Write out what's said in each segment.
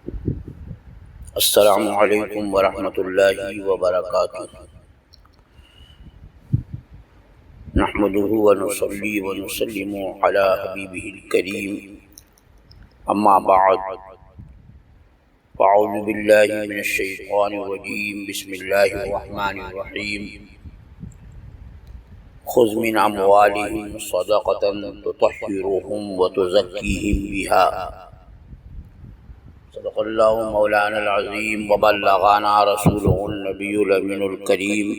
السلام علیکم ورحمۃ اللہ وبرکاتہ۔ نحمده ونصلي ونسلم على حبیبہ الکریم، اما بعد فاعوذ باللہ من الشیطان الرجیم، بسم اللہ الرحمن الرحیم۔ خذ من اموالہم صدقۃ تطہرہم وتزکیہم بها، صدق اللہ مولانا العظیم وبلغنا رسولہ النبی الامین الکریم،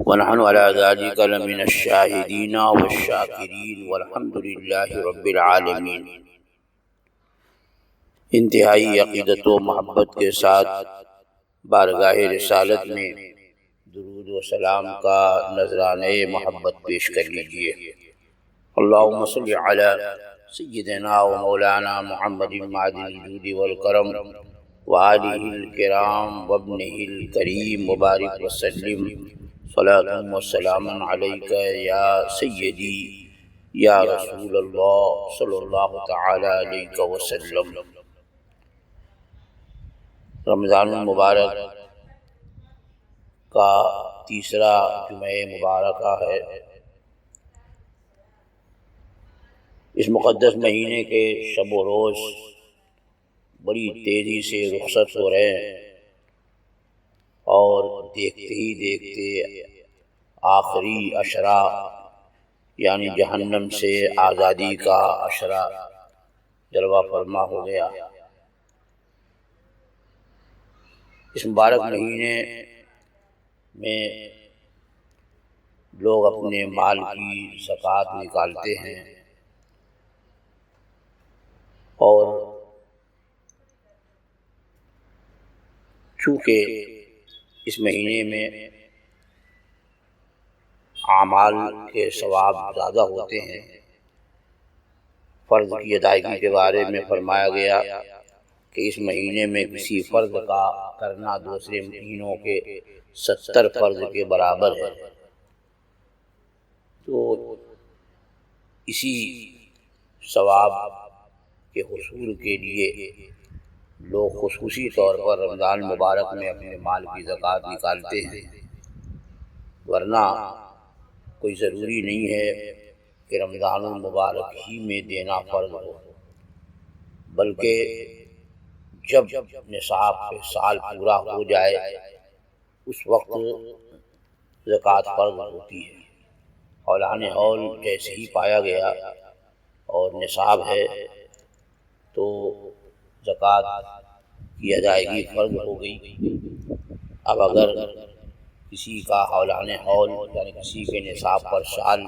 ونحن علی ذلک لمن الشاہدین والشاکرین والحمد للہ رب العالمین۔ انتہائی عقیدت و محبت کے ساتھ بارگاہ رسالت میں درود و سلام کا نذرانہ محبت پیش کر لیجیے۔ اللہم صلی علی سیدنا و مولانا محمد معدن الجود والکرم وآلہ الکرام وابنہ الکریم وبارک وسلم، صلاۃ و سلام علیک یا سیدی یا رسول اللہ صلی اللہ تعالی علیہ وسلم۔ رمضان المبارک کا تیسرا جمعہ مبارکہ ہے۔ اس مقدس مہینے کے شب و روز بڑی تیزی سے رخصت ہو رہے ہیں، اور دیکھتے ہی دیکھتے آخری عشرہ یعنی جہنم سے آزادی کا عشرہ جلوہ فرما ہو گیا۔ اس مبارک مہینے میں لوگ اپنے مال کی زکوٰۃ نکالتے ہیں، اور چونکہ اس مہینے میں اعمال کے ثواب زیادہ ہوتے ہیں، فرض کی ادائیگی کے بارے میں فرمایا گیا کہ اس مہینے میں کسی فرض کا کرنا دوسرے مہینوں کے 70 فرض کے برابر ہے۔ تو اسی ثواب کے حصول کے لیے لوگ خصوصی طور پر رمضان مبارک میں اپنے مال کی زکوٰۃ نکالتے ہیں، ورنہ کوئی ضروری نہیں ہے کہ رمضان المبارک ہی میں دینا فرض ہو، بلکہ جب نصاب پہ سال پورا ہو جائے اس وقت زکوٰۃ فرض ہوتی ہے۔ اولان حول جیسے ہی پایا گیا اور نصاب ہے تو زکوٰۃ کی ادائیگی فرض ہو گئی۔ اب اگر کسی کا اولان حول یعنی کسی کے نصاب پر سال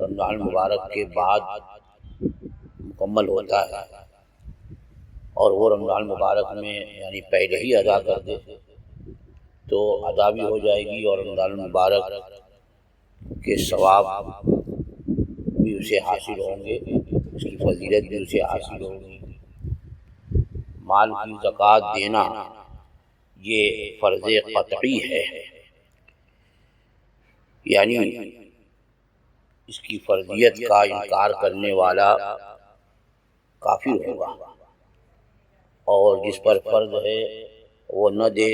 رمضان مبارک کے بعد مکمل ہوتا ہے اور وہ رمضان مبارک میں یعنی پہلے ہی ادا کر دے تو ادا بھی ہو جائے گی، اور رمضان مبارک کے ثواب بھی اسے حاصل ہوں گے، اس کی فضیلت بھی اسے حاصل ہوگی۔ مال کی زکوٰۃ دینا یہ فرض قطعی ہے، یعنی اس کی فرضیت کا انکار کرنے والا کافر ہوگا، اور جس پر فرض ہے وہ نہ دے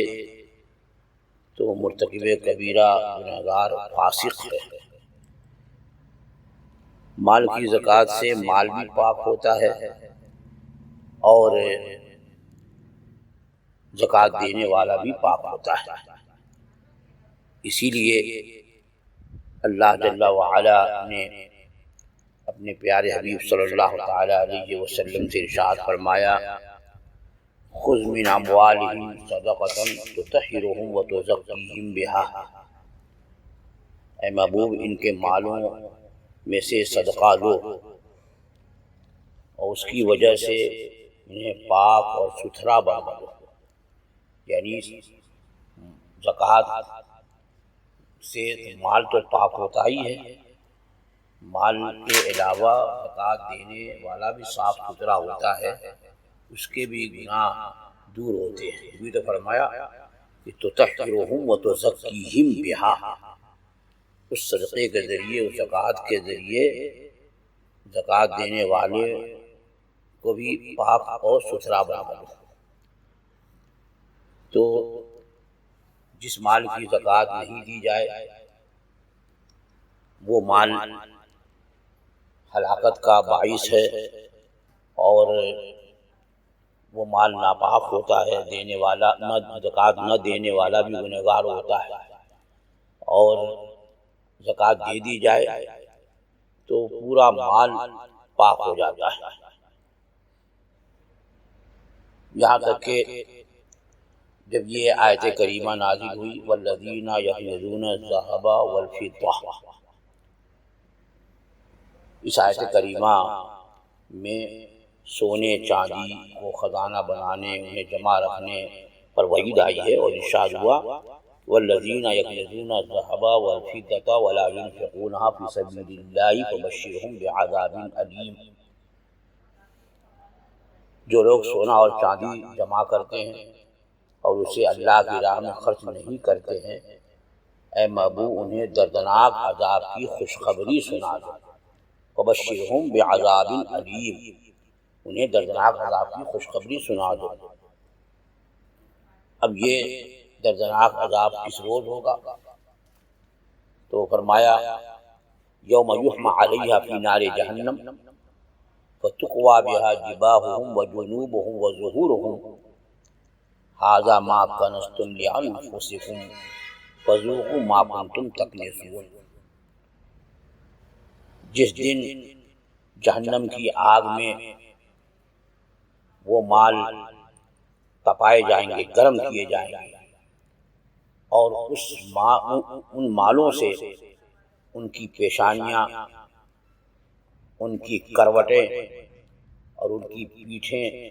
تو مرتکب کبیرہ گنہگار فاسق ہے۔ مال کی زکوٰۃ سے مال بھی پاک ہوتا ہے، اور زکوٰۃ دینے والا بھی پاک ہوتا ہے۔ اسی لیے اللہ جل وعلا نے اپنے پیارے حبیب صلی اللہ تعالی علیہ وسلم سے ارشاد فرمایا، خذ من اموالہم صدقۃ تطہرہم وتزکیہم بہا، اے محبوب ان کے مالوں میں سے صدقہ لو اور اس کی وجہ سے انہیں پاک اور ستھرا بنا دو۔ یعنی زکوٰۃ سے مال تو پاک ہوتا ہی ہے، مال کے علاوہ زکوٰۃ دینے والا بھی صاف ستھرا ہوتا ہے، اس کے بھی گناہ دور ہوتے ہیں۔ بھی تو فرمایا کہ تطہرہم وتزکیہم بہا، اس صدقے کے ذریعے، اس زکوٰۃ کے ذریعے زکوٰۃ دینے والے کو بھی پاک اور ستھرا بنا دو۔ تو جس مال کی زکوٰۃ نہیں دی جائے وہ مال ہلاکت کا باعث ہے، اور وہ مال ناپاک ہوتا ہے، دینے والا نہ زکوٰۃ نہ دینے والا بھی گنہگار ہوتا ہے، اور زکوٰۃ دے دی جائے تو پورا مال پاک ہو جاتا ہے۔ یہاں تک کہ جب یہ آیت کریمہ نازل ہوئی والذین یکنزون الذھب والفضہ، اس آیت کریمہ میں سونے چاندی کو خزانہ بنانے، انہیں جمع رکھنے پر وعید آئی ہے، اور ارشاد ہوا والذین یکنزون الذھب والفضة ولا ينفقونها في سبیل اللہ فبشرهم بعذاب علیم۔ جو لوگ سونا اور چاندی جمع کرتے ہیں اور اسے اللہ کی راہ میں خرچ نہیں کرتے ہیں، اے محبوب انہیں دردناک عذاب کی خوشخبری سنا دو، فبشرهم بعذاب علیم، انہیں دردناک عذاب کی خوشخبری سنا دو۔ اب یہ دردناک عذاب کس روز ہوگا؟ تو فرمایا یوم یحمى علیہا فی نار جہنم فتقوی بہا جباہہم وجنوبہم وظہورہم ھذا ما کنزتم لانفسکم فذوقوا ما کنتم تکنزون۔ جس دن جہنم کی آگ میں وہ مال تپائے جائیں گے، گرم کیے جائیں گے، اور ان مالوں سے ان کی پیشانیاں، ان کی کروٹیں اور ان کی پیٹھیں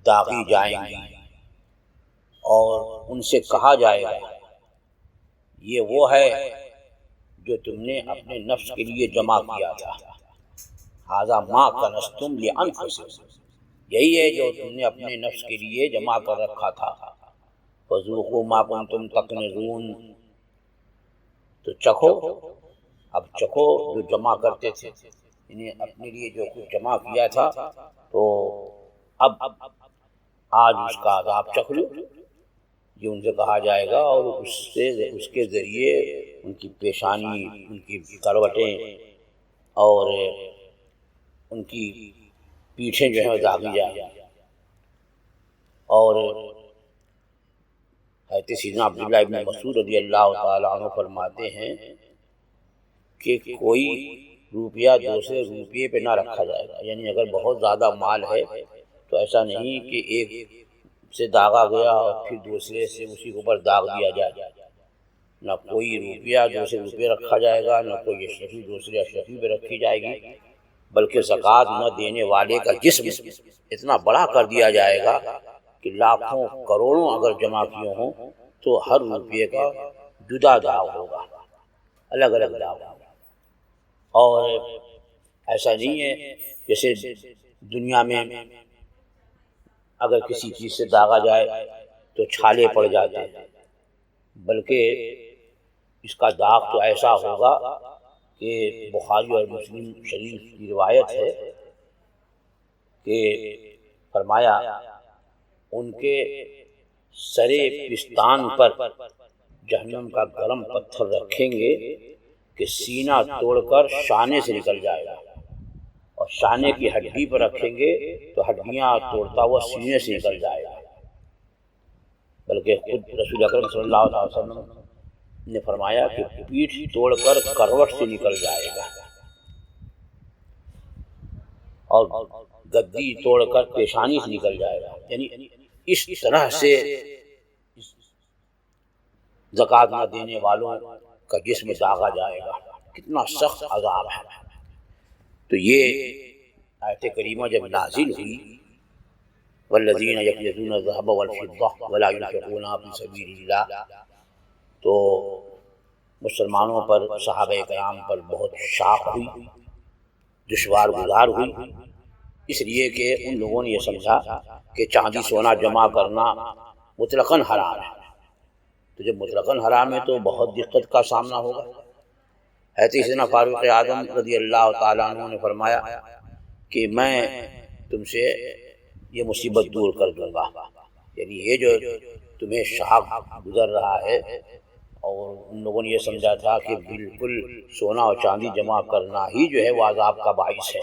داغی جائیں گی، اور ان سے کہا جائے گا یہ وہ ہے جو تم نے اپنے نفس کے لیے جمع کیا تھا، ھذا ما کنزتم لانفسکم، یہی ہے جو تم نے اپنے نفس کے لیے جمع کر رکھا تھا، فذوقوا ما کنتم تکنزون، تو چکھو، اب چکھو جو جمع کرتے تھے، انہیں اپنے لیے جو کچھ جمع کیا تھا تو اب آج اس کا عذاب چکھ لو، یہ ان سے کہا جائے گا، اور اس کے ذریعے ان کی پیشانی، ان کی کروٹیں اور ان کی پیٹھیں جو ہیں داغی جائیں گی۔ اور حضرت سیدنا عبداللہ ابن مسعود رضی اللہ تعالیٰ عنہ فرماتے ہیں کہ کوئی روپیہ دوسرے روپیے پہ نہ رکھا جائے گا، یعنی اگر بہت زیادہ مال ہے تو ایسا نہیں کہ ایک سے داغا گیا اور پھر دوسرے سے اسی کے اوپر داغ دیا جائے، نہ کوئی روپیہ دوسرے روپیے رکھا جائے گا، نہ کوئی اشرفی دوسرے اشرفی پہ رکھی جائے گی، بلکہ زکوٰۃ نہ دینے والے کا جسم اتنا بڑا کر دیا جائے گا کہ لاکھوں کروڑوں اگر جمع کیے ہوں تو ہر روپیے کا جدا داغ ہوگا، الگ الگ داغ ہوگا۔ اور ایسا نہیں ہے جیسے دنیا میں اگر کسی چیز سے داغا جائے تو چھالے پڑ جاتے ہیں، بلکہ اس کا داغ تو ایسا ہوگا کہ بخاری اور مسلم شریف کی روایت ہے کہ فرمایا ان کے سر پستان پر جہنم کا گرم پتھر رکھیں گے کہ سینہ توڑ کر شانے سے نکل جائے گا، اور شانے کی ہڈی پر رکھیں گے تو ہڈیاں توڑتا ہوا سینے سے نکل جائے گا، بلکہ خود رسول اکرم صلی اللہ علیہ وسلم نے فرمایا کہ پیٹھ توڑ کر کروٹ سے نکل جائے گا، اور گدی توڑ کر پیشانی سے نکل جائے گا، یعنی اس طرح سے زکوٰۃ نہ دینے والوں کا جسم داغا جائے گا، کتنا سخت عذاب ہے۔ تو یہ آیت کریمہ جب نازل ہوئی والذین یکنزون الذھب والفضة ولا ينفقونها فی سبیل اللہ، تو مسلمانوں پر، صحابہ کرام پر بہت شاق ہوئی، دشوار گزار ہوئی، اس لیے کہ ان لوگوں نے یہ سمجھا کہ چاندی سونا جمع کرنا مطلقاً حرام ہے، تو جب مطلقاً حرام ہے تو بہت دقت کا سامنا ہوگا۔ حضرت سیدنا فاروق اعظم رضی اللہ تعالیٰ عنہ نے فرمایا کہ میں تم سے یہ مصیبت دور کر دوں گا، یعنی یہ جو تمہیں شاخ گزر رہا ہے، اور ان لوگوں نے یہ سمجھا تھا کہ بالکل سونا اور چاندی جمع کرنا ہی جو ہے وہ عذاب کا باعث ہے،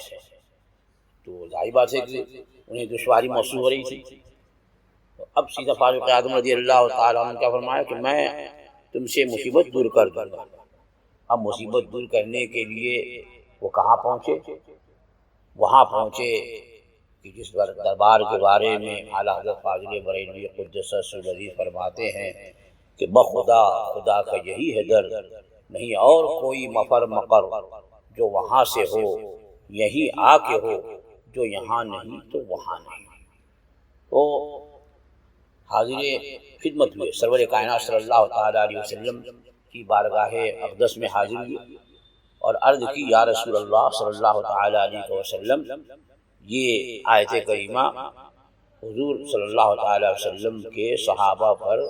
تو ظاہر بات ہے کہ انہیں دشواری محسوس ہو رہی تھی۔ اب سیدھا فاروق اعظم رضی اللہ تعالیٰ عنہ نے کیا فرمایا کہ میں تم سے مصیبت دور کر دوں گا۔ اب مصیبت دور کرنے کے لیے وہ کہاں پہنچے؟ وہاں پہنچے کہ جس دربار کے بارے میں اعلیٰ حضرت فاضل بریلوی قدس سرہ العزیز فرماتے ہیں کہ بخدا خدا کا یہی ہے در، نہیں اور کوئی مفر مقر جو وہاں سے ہو، یہی آ کے ہو جو یہاں نہیں تو وہاں نہیں۔ تو حاضر خدمت ہوئے، سرور کائنات صلی اللہ تعالیٰ علیہ وسلم کی بارگاہ اقدس میں حاضر ہوئے اور عرض کی یا رسول اللہ صلی اللہ تعالیٰ علیہ وسلم، یہ آیت کریمہ حضور صلی اللہ تعالیٰ علیہ وسلم کے صحابہ پر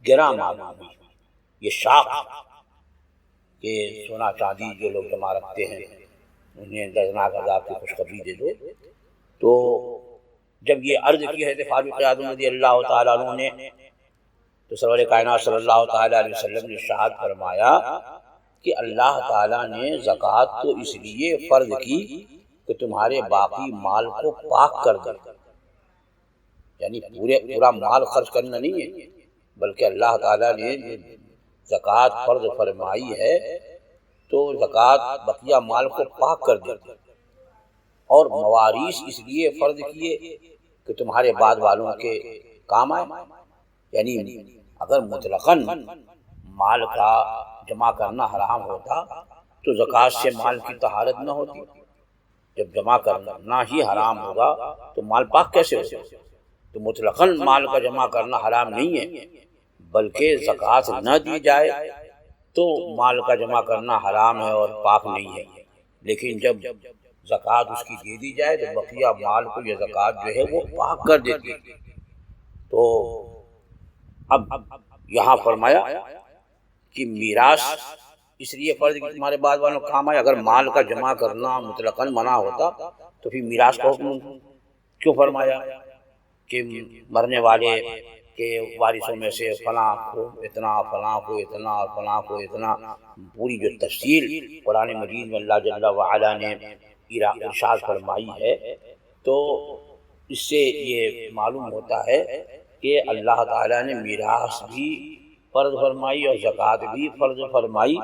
گراں معلوم ہوئی، یہ شاخ کہ سونا چاندی جو لوگ جمع رکھتے ہیں انہیں دردناک عذاب کی خوشخبری دے دو۔ تو جب یہ عرض کی ہے فاروق اعظم رضی اللہ تعالیٰ عنہ نے، تو سرور کائنات صلی اللہ تعالیٰ علیہ وسلم نے ارشاد فرمایا کہ اللہ تعالیٰ نے زکوٰۃ تو اس لیے فرض کی کہ تمہارے باقی مال کو پاک کر دے، یعنی پورا مال خرچ کرنا نہیں ہے، بلکہ اللہ تعالیٰ نے زکوٰۃ فرض فرمائی ہے تو زکوٰۃ بقیہ مال کو پاک کر دے، اور مواریث اس لیے فرض کیے کہ تمہارے بعد والوں کے کام آئے، یعنی اگر مطلقاً مال کا جمع کرنا حرام ہوتا تو زکوٰۃ سے مال کی طہارت نہ ہوتی، جب جمع کرنا ہی حرام ہوگا تو مال پاک کیسے ہوگا؟ تو مطلقاً مال کا جمع کرنا حرام نہیں ہے، بلکہ زکوٰۃ نہ دی جائے تو مال کا جمع کرنا حرام ہے اور پاک نہیں ہے، لیکن جب زکوٰۃ اس کی دے دی جائے تو بقیہ مال کو یہ زکوٰۃ جو ہے وہ پاک کر دیتی ہے۔ تو اب یہاں فرمایا کہ میراث اس لیے فرض کہ تمہارے بعد والوں کو کام آئے، اگر مال کا جمع کرنا مطلقاً منع ہوتا تو پھر میراث کا حکم کیوں فرمایا کہ مرنے والے کے وارثوں میں سے فلاں کو اتنا، فلاں کو اتنا، فلاں کو اتنا، پوری جو تفصیل قرآن مجید میں اللہ جل وعلا نے ارشاد فرمائی ہے، تو اس سے یہ معلوم ہوتا ہے کہ اللہ تعالیٰ نے میراث بھی فرض فرمائی اور زکوٰۃ بھی فرض فرمائی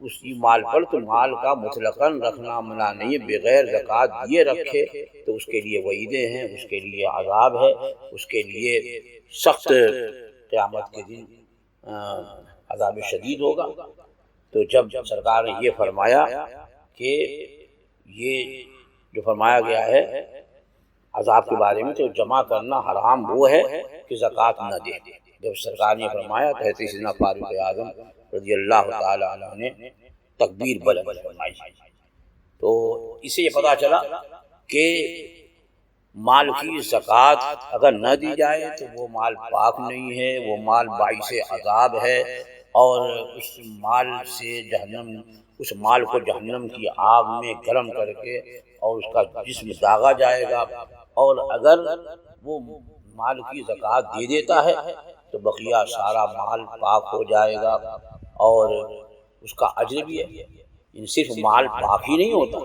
اسی مال پر، تو مال کا مطلقاً رکھنا منع نہیں ہے، بغیر زکوٰۃ دیے رکھے تو اس کے لیے وعیدیں ہیں، اس کے لیے عذاب ہے، اس کے لیے سخت قیامت کے دن عذاب شدید ہوگا۔ تو جب سرکار نے یہ فرمایا کہ یہ جو فرمایا گیا ہے عذاب کے بارے میں، تو جمع کرنا حرام وہ ہے کہ زکوٰۃ نہ دے، جب سرکار نے فرمایا تو حضرت سیدنا فاروق اعظم رضی اللہ تعالیٰ عنہ نے تکبیر بلند فرمائی۔ تو اس سے یہ پتہ چلا کہ مال کی زکوٰۃ اگر نہ دی جائے تو وہ مال پاک نہیں ہے، وہ مال باعث عذاب ہے، اور اس مال سے اس مال کو جہنم کی آگ میں گرم کر کے اور اس کا جسم داغا جائے گا، اور اگر وہ مال کی زکوٰۃ دے دیتا ہے تو بقیہ سارا مال پاک ہو جائے گا اور اس کا اجر بھی ہے۔ صرف مال پاک ہی نہیں ہوتا،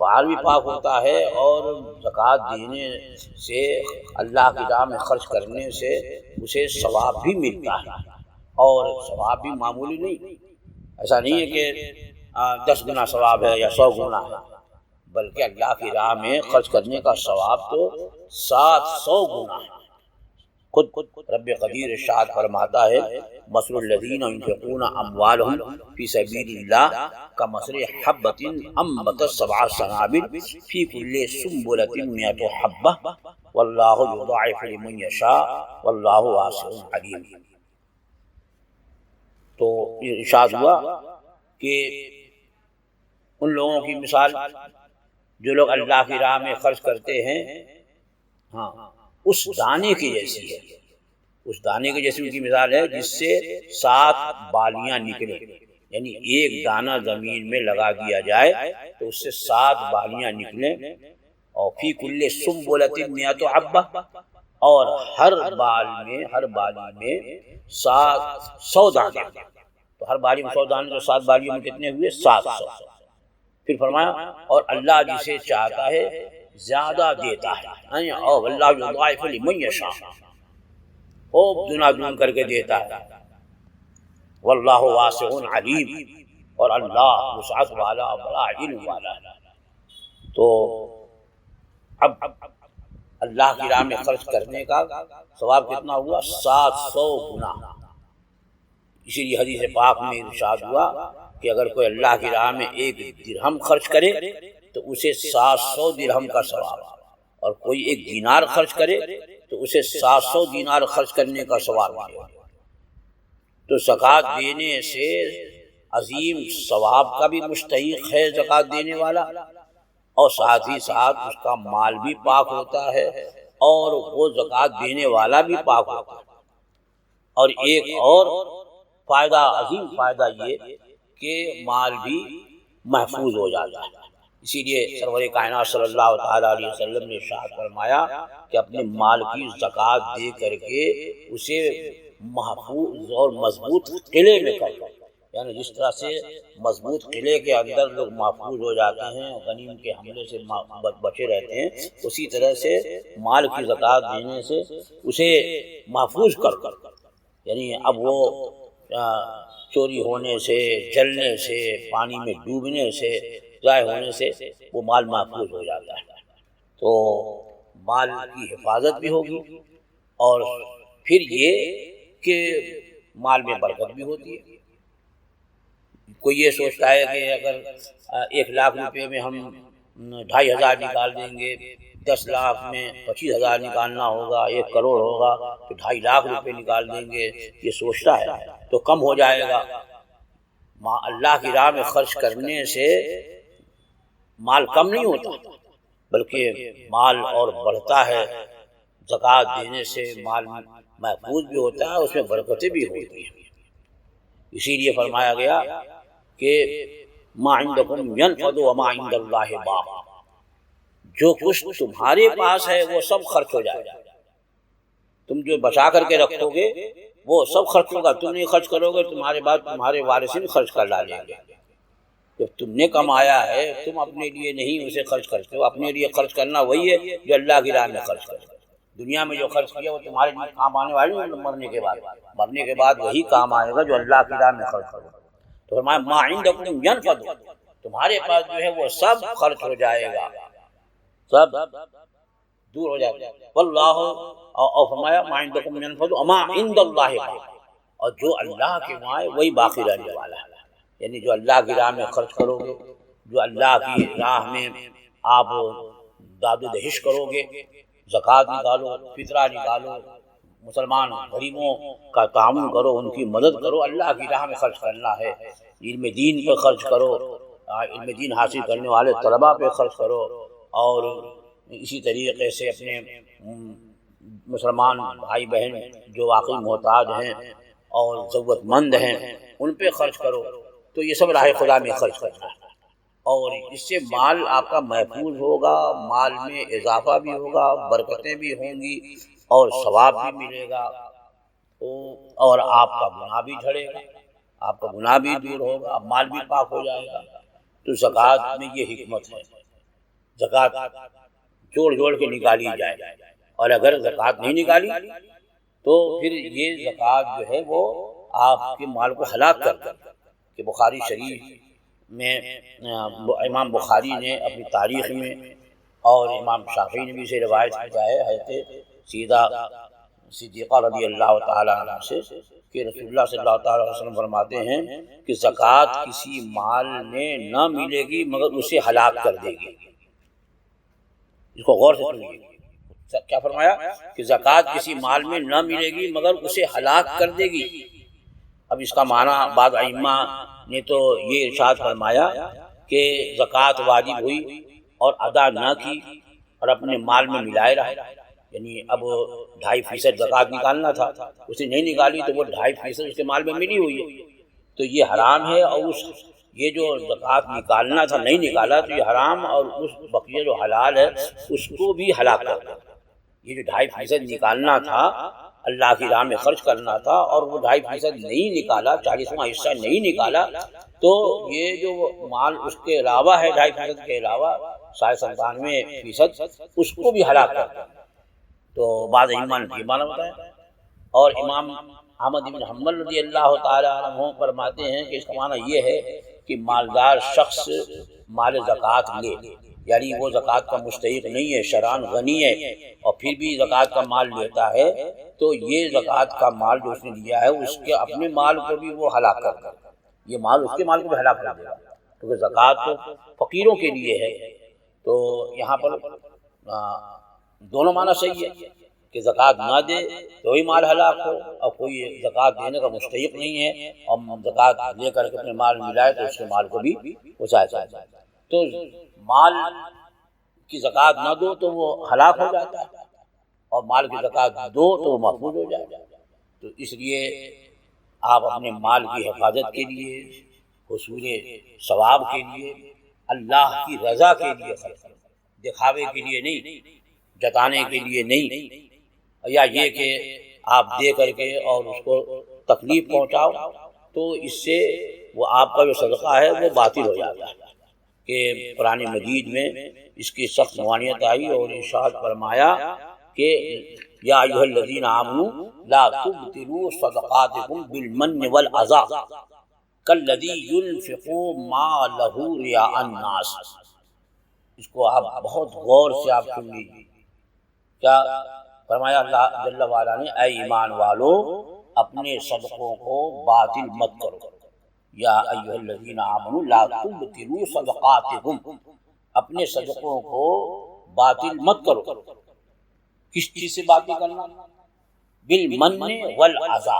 مال بھی پاک ہوتا ہے، اور زکوٰۃ دینے سے، اللہ کی راہ میں خرچ کرنے سے اسے ثواب بھی ملتا ہے، اور ثواب بھی معمولی نہیں، ایسا نہیں ہے کہ 10 گنا ثواب ہے یا 100 گنا ہے، بلکہ اللہ کی راہ میں خرچ کرنے کا ثواب تو 700 گنا ہے۔ خود رب قدیر ارشاد فرماتا ہے مثل الذین ينفقون اموالهم فی سبیل اللہ کمثل حبۃ انبتت 7 سنابل فی کل سنبلۃ 100 حبۃ واللہ یضاعف لمن یشاء واللہ واسع علیم۔ تو یہ ارشاد ہوا کہ ان لوگوں کی مثال جو لوگ اللہ کی راہ میں خرچ کرتے ہیں، ہاں اس دانے کی جیسی ہے، اس دانے کی جیسی ان کی مثال ہے جس سے 7 بالیاں نکلے، یعنی ایک دانہ زمین میں لگا دیا جائے تو اس سے 7 بالیاں نکلیں، اور فی کل سنبلۃ 100 حبۃ، اور ہر بالی میں 700 دانے، تو ہر بالی میں 100 دانے، تو 7 بالیوں میں کتنے ہوئے؟ 700۔ پھر فرمایا اور اللہ جسے چاہتا ہے زیادہ دیتا ہے، اور اللہ یضاعف لمن یشاء، خوب دنا دن کر کے دیتا ہے، واللہ واسع علیم، اور اللہ وسعت والا، بڑا علم والا ہے۔ تو اب اللہ کی راہ میں خرچ کرنے کا ثواب کتنا ہوا؟ 700 گنا۔ اسی لیے حدیث پاک میں ارشاد ہوا کہ اگر کوئی اللہ کی راہ میں 1 درہم خرچ کرے تو اسے 700 درہم کا ثواب، اور کوئی 1 دینار خرچ کرے تو اسے 700 دینار خرچ کرنے کا ثواب ملے گا۔ تو زکوٰۃ دینے سے عظیم ثواب کا بھی مستحق ہے زکوٰۃ دینے والا، اور ساتھ ہی ساتھ اس کا مال بھی پاک ہوتا ہے، اور وہ زکوٰۃ دینے والا بھی پاک ہوتا ہے۔ اور ایک اور فائدہ، عظیم فائدہ یہ کہ مال بھی محفوظ ہو جاتا ہے۔ اسی لیے سرور کائنات صلی اللہ تعالیٰ علیہ وسلم نے ارشاد فرمایا کہ اپنے مال کی زکوٰۃ دے کر کے اسے محفوظ اور مضبوط قلعے میں کر دو، یعنی جس طرح سے مضبوط قلعے کے اندر لوگ محفوظ ہو جاتے ہیں، غنیم کے حملے سے بچے رہتے ہیں، اسی طرح سے مال کی زکوٰۃ دینے سے اسے محفوظ کر، یعنی اب وہ چوری ہونے سے، جلنے سے، پانی میں ڈوبنے سے، ضائع ہونے سے وہ مال محفوظ ہو جاتا ہے۔ تو مال کی حفاظت بھی ہوگی، اور پھر یہ کہ مال میں برکت بھی ہوتی ہے۔ کوئی یہ سوچتا ہے کہ اگر 1 لاکھ روپے میں ہم 2500 نکال دیں گے، 10 لاکھ میں 25,000 نکالنا ہوگا، 1 کروڑ ہوگا تو 2.5 لاکھ روپے نکال دیں گے، یہ سوچتا ہے تو کم ہو جائے گا۔ اللہ کی راہ میں خرچ کرنے سے مال کم نہیں ہوتا، بلکہ مال اور بڑھتا ہے۔ زکوٰۃ دینے سے مال محفوظ بھی ہوتا ہے، اس میں برکتیں بھی ہوتی ہیں۔ اسی لیے فرمایا گیا کہ ما عندکم ینفد وما عند اللہ باق، جو کچھ تمہارے پاس ہے وہ سب خرچ ہو جائے گا، تم جو بچا کر کے رکھو گے وہ سب خرچ ہوگا، تم نہیں خرچ کرو گے تمہارے بعد تمہارے وارثین خرچ کر ڈالیں گے۔ جب تم نے کمایا ہے تم اپنے لیے نہیں اسے خرچ کرتے ہو، اپنے لیے خرچ کرنا وہی ہے جو اللہ کی راہ میں خرچ کرتے۔ دنیا میں جو خرچ کیا وہ تمہارے لیے کام آنے والی ہے، مرنے کے بعد وہی کام آئے گا جو اللہ کی راہ میں خرچ کرو۔ تو فرمایا ما عندکم ینفد، تمہارے پاس جو ہے وہ سب خرچ ہو جائے گا، سب دور ہو جائے گا۔ واللہ، اور فرمایا ما عندکم ینفد وما عند اللہ باق، اور جو اللہ کے وہاں ہے وہی باقی رہنے والا ہے۔ یعنی جو اللہ کی راہ میں خرچ کرو گے، جو اللہ کی راہ میں آپ داد و دہش کرو گے، زکوٰۃ نکالو، فطرہ نکالو، مسلمان غریبوں کا تعاون کرو، ان کی مدد کرو، اللہ کی راہ میں خرچ کرنا ہے۔ علم دین پہ خرچ کرو، علم دین حاصل کرنے والے طلباء پہ خرچ کرو، اور اسی طریقے سے اپنے مسلمان بھائی بہن جو واقعی محتاج ہیں اور ضرورت مند ہیں ان پہ خرچ کرو۔ تو یہ سب راہ خدا میں خرچ کرنا ہے، اور اس سے مال آپ کا محفوظ ہوگا، مال میں اضافہ بھی ہوگا، برکتیں بھی ہوں گی، اور ثواب بھی ملے گا، اور آپ کا گناہ بھی جھڑے گا، آپ کا گناہ بھی دور ہوگا، مال بھی پاک ہو جائے گا۔ تو زکوٰۃ میں یہ حکمت ہے، زکوٰۃ جوڑ جوڑ کے نکالی جائے، اور اگر زکوٰۃ نہیں نکالی تو پھر یہ زکوٰۃ جو ہے وہ آپ کے مال کو ہلاک کر دے۔ کہ بخاری شریف میں امام بخاری نے اپنی تاریخ میں، اور امام شافعی نے بھی اسے روایت کیا ہے حضرت سیدہ صدیقہ رضی اللہ تعالیٰ عنہ سے، کہ رسول اللہ صلی اللہ تعالیٰ علیہ وسلم فرماتے ہیں کہ زکوٰۃ کسی مال میں نہ ملے گی مگر اسے ہلاک کر دے گی۔ اس کو غور سے سنیے، کیا فرمایا کہ زکوٰۃ کسی مال میں نہ ملے گی مگر اسے ہلاک کر دے گی۔ اب اس کا معنی بعض ائمہ نے تو یہ ارشاد فرمایا کہ زکوٰۃ واجب ہوئی اور ادا نہ کی اور اپنے مال میں ملائے رہا، یعنی اب 2.5% زکوٰۃ نکالنا تھا، اسے نہیں نکالی تو وہ 2.5% اس کے مال میں ملی ہوئی ہے، تو یہ حرام ہے۔ اور یہ جو زکوٰۃ نکالنا تھا نہیں نکالا تو یہ حرام، اور اس بقیہ جو حلال ہے اس کو بھی ہلاک کر دیا۔ یہ جو 2.5% نکالنا تھا اللہ کی راہ میں خرچ کرنا تھا اور وہ 2.5% نہیں نکالا، 40واں حصہ نہیں نکالا، تو یہ جو مال اس کے علاوہ ہے 2.5% کے علاوہ 97% اس کو بھی ہلاک کر دیا۔ تو بعض ایمان یہ مانا ہوتا ہے۔ اور امام احمد بن حنبل رضی اللہ تعالیٰ عنہ فرماتے ہیں کہ اس کا معنی یہ ہے کہ مالدار شخص مال زکوٰۃ لے، یعنی وہ زکوٰۃ کا مستحق نہیں ہے، شرعاً غنی ہے، اور پھر بھی زکوٰۃ کا مال لیتا ہے، تو یہ زکوٰۃ کا مال جو اس نے لیا ہے اس کے اپنے مال کو بھی وہ ہلاک کر دے، یہ مال اس کے مال کو بھی ہلاک کر دے گا، کیونکہ زکوٰۃ تو فقیروں کے لیے ہے۔ تو یہاں پر دونوں معنی صحیح ہے کہ زکوٰۃ نہ دے تو ہی مال ہلاک ہو، اور کوئی زکوٰۃ دینے کا مستحق نہیں ہے اور زکوٰۃ لے کر کے اپنے مال ملائے تو اس کے مال کو بھی ضائع جائے۔ تو مال کی زکوٰۃ نہ دو تو وہ ہلاک ہو جاتا ہے، اور مال کی زکوٰۃ دو تو وہ محفوظ ہو جائے گا۔ تو اس لیے آپ اپنے مال کی حفاظت کے لیے، حصول ثواب کے لیے، اللہ کی رضا کے لیے خرچ کریں، دکھاوے کے لیے نہیں، جتانے کے لیے نہیں، یا یہ کہ آپ دے کر کے اور اس کو تکلیف پہنچاؤ، تو اس سے وہ آپ کا جو صدقہ ہے وہ باطل ہو جاتا ہے۔ کہ قرآن مجید میں اس کی سخت ممانعت آئی اور ارشاد فرمایا کہ یا ایھا الذین آمنوا لا تبطلوا صدقاتکم بالمن والعذا کالذی ينفق مالہ رئاء الناس۔ اس کو آپ بہت غور سے آپ سن لیجیے، کیا فرمایا اللہ جل وعلا نے، اے ایمان والو اپنے صدقوں کو باطل مت کرو، یا ایھا الذین آمنوا لا تبطلوا صدقاتکم، اپنے صدقوں کو باطل مت کرو۔ کس چیز سے باطل کرنا؟ بالمن والعذا،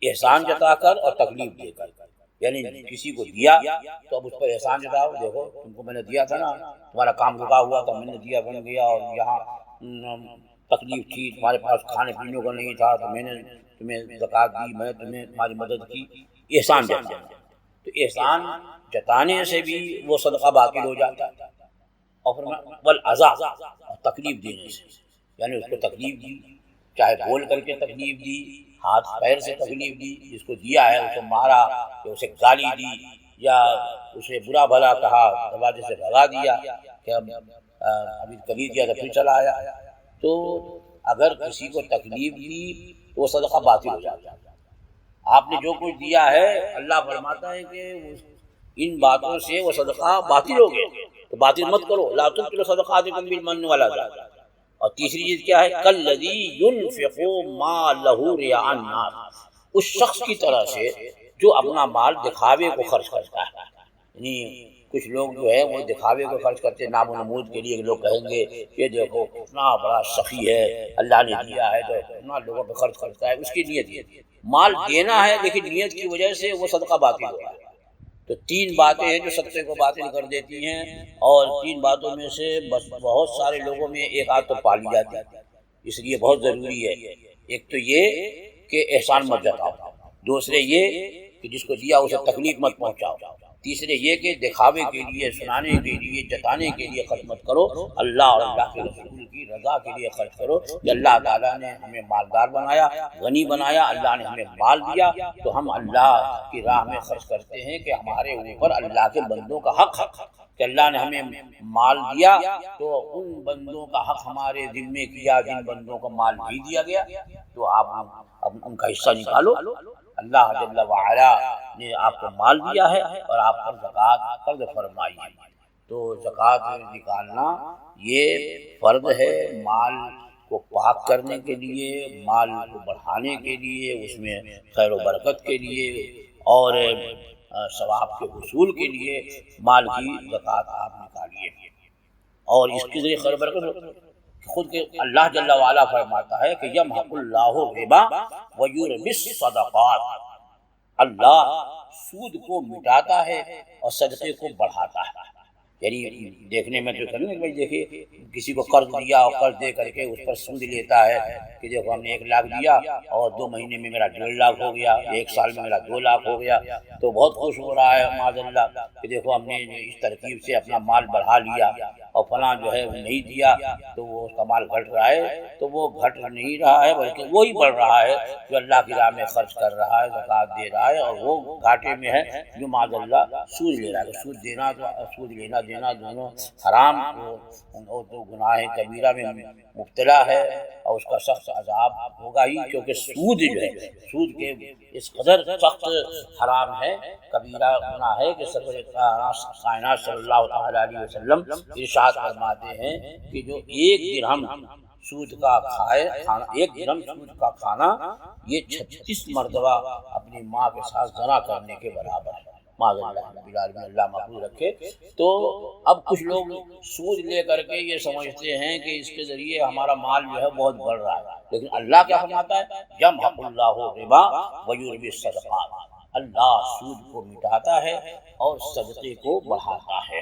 احسان جتا کر اور تکلیف دے کر، یعنی کسی کو دیا تو اب اس پر احسان جتاؤ، دیکھو تم کو میں نے دیا تھا نا، تمہارا کام رکا ہوا تھا، میں نے دیا بن گیا، اور یہاں تکلیف تھی، تمہارے پاس کھانے پینے کو نہیں تھا تو میں نے تمہیں زکوٰۃ دی، میں نے تمہیں تمہاری مدد کی، احسان جتانا۔ تو احسان جتانے سے بھی وہ صدقہ باطل ہو جاتا ہے، اور پھر والعذا، تکلیف دینے سے، یعنی اس کو تکلیف دی، چاہے بول کر کے تکلیف دی، ہاتھ پیر سے تکلیف دی، جس کو دیا ہے اسے مارا یا اسے گالی دی یا اسے برا بھلا کہا، دروازے سے بھگا دیا کہ ابھی کبھی دیا تو پھر چلا آیا، تو اگر کسی کو تکلیف دی تو وہ صدقہ باطل ہو جاتا ہے۔ آپ نے جو کچھ دیا ہے اللہ فرماتا ہے کہ ان باتوں سے وہ صدقہ باطل ہو گیا، تو باطل مت کرو، لا تبطلوا صدقاتکم بالمن والعذا۔ اور تیسری چیز کیا ہے؟ کالذی ينفق مالہ رئاء الناس، اس شخص کی طرح سے جو اپنا مال دکھاوے کو خرچ کرتا ہے، یعنی کچھ لوگ جو ہے وہ دکھاوے کو خرچ کرتے ہیں، نام و نمود کے لیے، لوگ کہیں گے کہ دیکھو کتنا بڑا سخی ہے، اللہ نے دیا ہے تو اتنا لوگوں پہ خرچ کرتا ہے، اس کی نیت ہے مال دینا ہے، لیکن نیت کی وجہ سے وہ صدقہ باطل ہو رہا ہے۔ تو تین باتیں ہیں جو صدقے کو باطل کر دیتی ہیں، اور تین باتوں میں سے بہت سارے لوگوں میں ایک آدھ تو پالی جاتی ہے، اس لیے بہت ضروری ہے۔ ایک تو یہ کہ احسان مت جتاؤ، دوسرے یہ کہ جس کو دیا اسے تکلیف مت پہنچاؤ، تیسرے یہ کہ دکھاوے کے لیے، سنانے کے لیے، جتانے کے لیے خرچ مت کرو، اللہ اور اللہ کے رسول کی رضا کے لیے خرچ کرو۔ کہ اللہ تعالیٰ نے ہمیں مالدار بنایا، غنی بنایا، اللہ نے ہمیں مال دیا، تو ہم اللہ کی راہ میں خرچ کرتے ہیں کہ ہمارے اوپر اللہ کے بندوں کا حق ہے کہ اللہ نے ہمیں مال دیا تو ان بندوں کا حق ہمارے ذمے کیا جن بندوں کو مال نہیں دیا گیا، تو آپ ان کا حصہ نکالو۔ اللہ جل وعلا نے آپ کو مال دیا ہے اور آپ پر زکوٰۃ فرض فرمائی ہے، تو زکوٰۃ نکالنا یہ فرض ہے، مال کو پاک کرنے کے لیے، مال کو بڑھانے کے لیے، اس میں خیر و برکت کے لیے اور ثواب کے حصول کے لیے مال کی زکوٰۃ آپ نکالیے، اور اس کے ذریعے خیر و برکت خود کے اللہ جل وعلا فرماتا ہے کہ یمحق اللہ الربا ویربی الصدقات، اللہ سود کو مٹاتا ہے اور صدقے کو بڑھاتا ہے۔ یعنی دیکھنے میں تو کرنا بھائی دیکھیے کسی کو قرض دیا اور قرض دے کر کے اس پر سود لیتا ہے کہ دیکھو ہم نے 1 لاکھ دیا اور 2 مہینے میں میرا 1.5 لاکھ ہو گیا، 1 سال میں میرا 2 لاکھ ہو گیا، تو بہت خوش ہو رہا ہے معاذ اللہ کہ دیکھو ہم نے اس ترکیب سے اپنا مال بڑھا لیا، اور فلاں جو ہے نہیں دیا تو وہ اس کا مال گھٹ رہا ہے، تو وہ گھٹ نہیں رہا ہے بلکہ وہی بڑھ رہا ہے جو اللہ کی راہ میں خرچ کر رہا ہے، زکوٰۃ دے رہا ہے، اور وہ گھاٹے میں ہے جو معاذ اللہ سود لے رہا ہے۔ سود دینا تو سود لینا دینا دونوں حرام، وہ تو گناہ کبیرہ میں مبتلا ہے اور اس کا سخت عذاب ہوگا ہی، کیونکہ سود جو ہے سود کے اس قدر سخت حرام ہے، کبیرہ گناہ ہے کہ سرور کائنات صلی اللہ تعالیٰ علیہ وسلم ارشاد فرماتے ہیں کہ جو 1 درہم سود کا کھانا 1 درہم سود کا کھانا یہ 36 مرتبہ اپنی ماں کے ساتھ زنا کرنے کے برابر ہے۔ معاذ اللہ رب العالمین، اللہ محفوظ رکھے۔ تو اب کچھ لوگ سود لے کر کے یہ سمجھتے ہیں کہ اس کے ذریعے ہمارا مال جو ہے بہت بڑھ رہا ہے، لیکن اللہ کیا فرماتا ہے؟ یمحق اللہ الربا ویربی الصدقات، اللہ سود کو مٹاتا ہے اور صدقے کو بڑھاتا ہے،